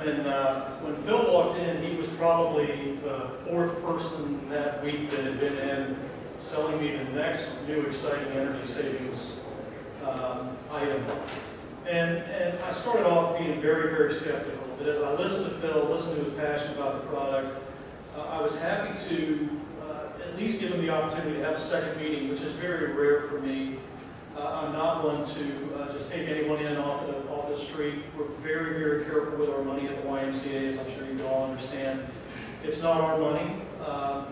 when Phil walked in, he was probably the fourth person that week that had been in selling me the next new exciting energy savings item. And I started off being very, very skeptical. But as I listened to Phil, listened to his passion about the product, I was happy to at least give him the opportunity to have a second meeting, which is very rare for me. I'm not one to just take anyone in off the street. We're very, very careful with our money at the YMCA, as I'm sure you all understand. It's not our money.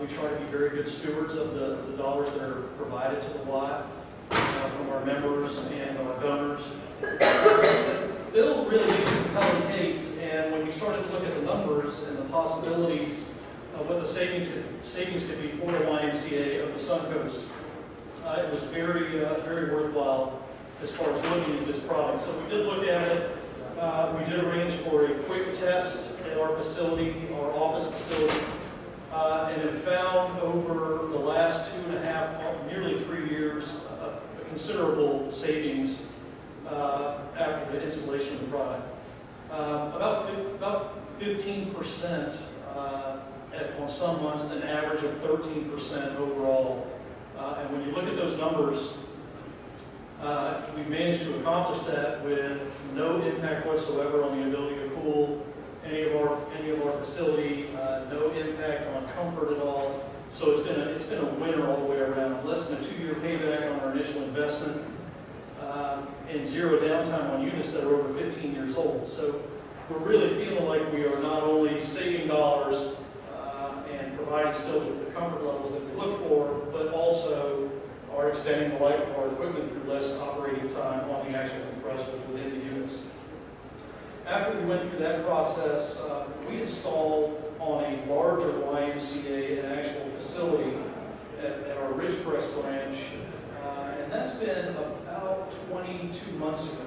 We try to be very good stewards of the dollars that are provided to the Y from our members and our donors. Phil really made a compelling case, and when you started to look at the numbers and the possibilities of what the savings could be for the YMCA of the Suncoast, it was very, very worthwhile as far as looking at this product. So we did look at it. We did arrange for a quick test at our facility, our office facility, and have found over the last 2.5, nearly 3 years, a considerable savings after the installation of the product. About 15% on some months, an average of 13% overall. And when you look at those numbers, we managed to accomplish that with no impact whatsoever on the ability to cool any of our facility, no impact on comfort at all. So it's been a winner all the way around. Less than a 2-year payback on our initial investment, and zero downtime on units that are over 15 years old. So we're really feeling like we are not only saving dollars and providing still the comfort levels that we look for, but also are extending the life of our equipment through less operating time on the actual compressors within the units. After we went through that process, we installed on a larger YMCA an actual facility at our Ridgecrest branch, and that's been about 22 months ago.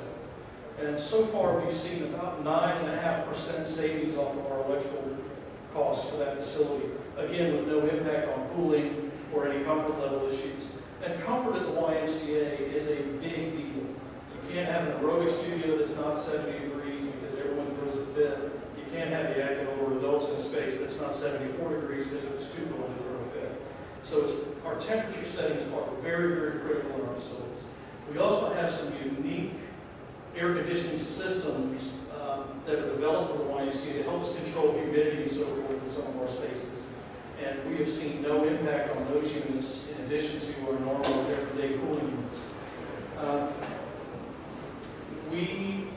And so far we've seen about 9.5% savings off of our electrical costs for that facility. Again, with no impact on cooling or any comfort level issues. And comfort at the YMCA is a big deal. You can't have an aerobic studio that's not 70 degrees because everyone throws a fit. You can't have the active older adults in a space that's not 74 degrees because it's too cold to throw a fit. So our temperature settings are very, very critical in our facilities. We also have some unique air conditioning systems that are developed for the YMCA to help us control humidity and so forth in some of our spaces. And we have seen no impact on those units in addition to our normal everyday cooling units. We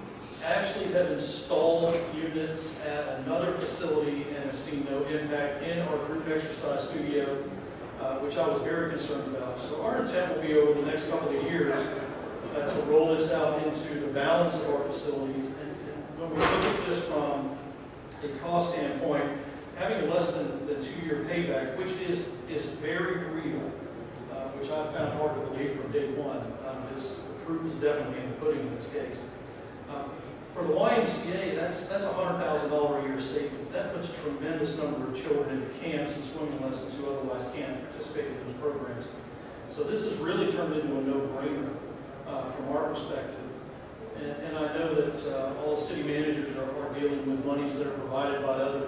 actually have installed units at another facility and have seen no impact in our group exercise studio, which I was very concerned about. So our intent will be over the next couple of years to roll this out into the balance of our facilities. And when we look at this from a cost standpoint, having less than 2-year payback, which is very real, which I found hard to believe from day one. The proof is definitely in the pudding in this case. For the YMCA, that's $100,000 a year savings. That puts a tremendous number of children into camps and swimming lessons who otherwise can't participate in those programs. So this has really turned into a no-brainer from our perspective. And I know that all city managers are dealing with monies that are provided by other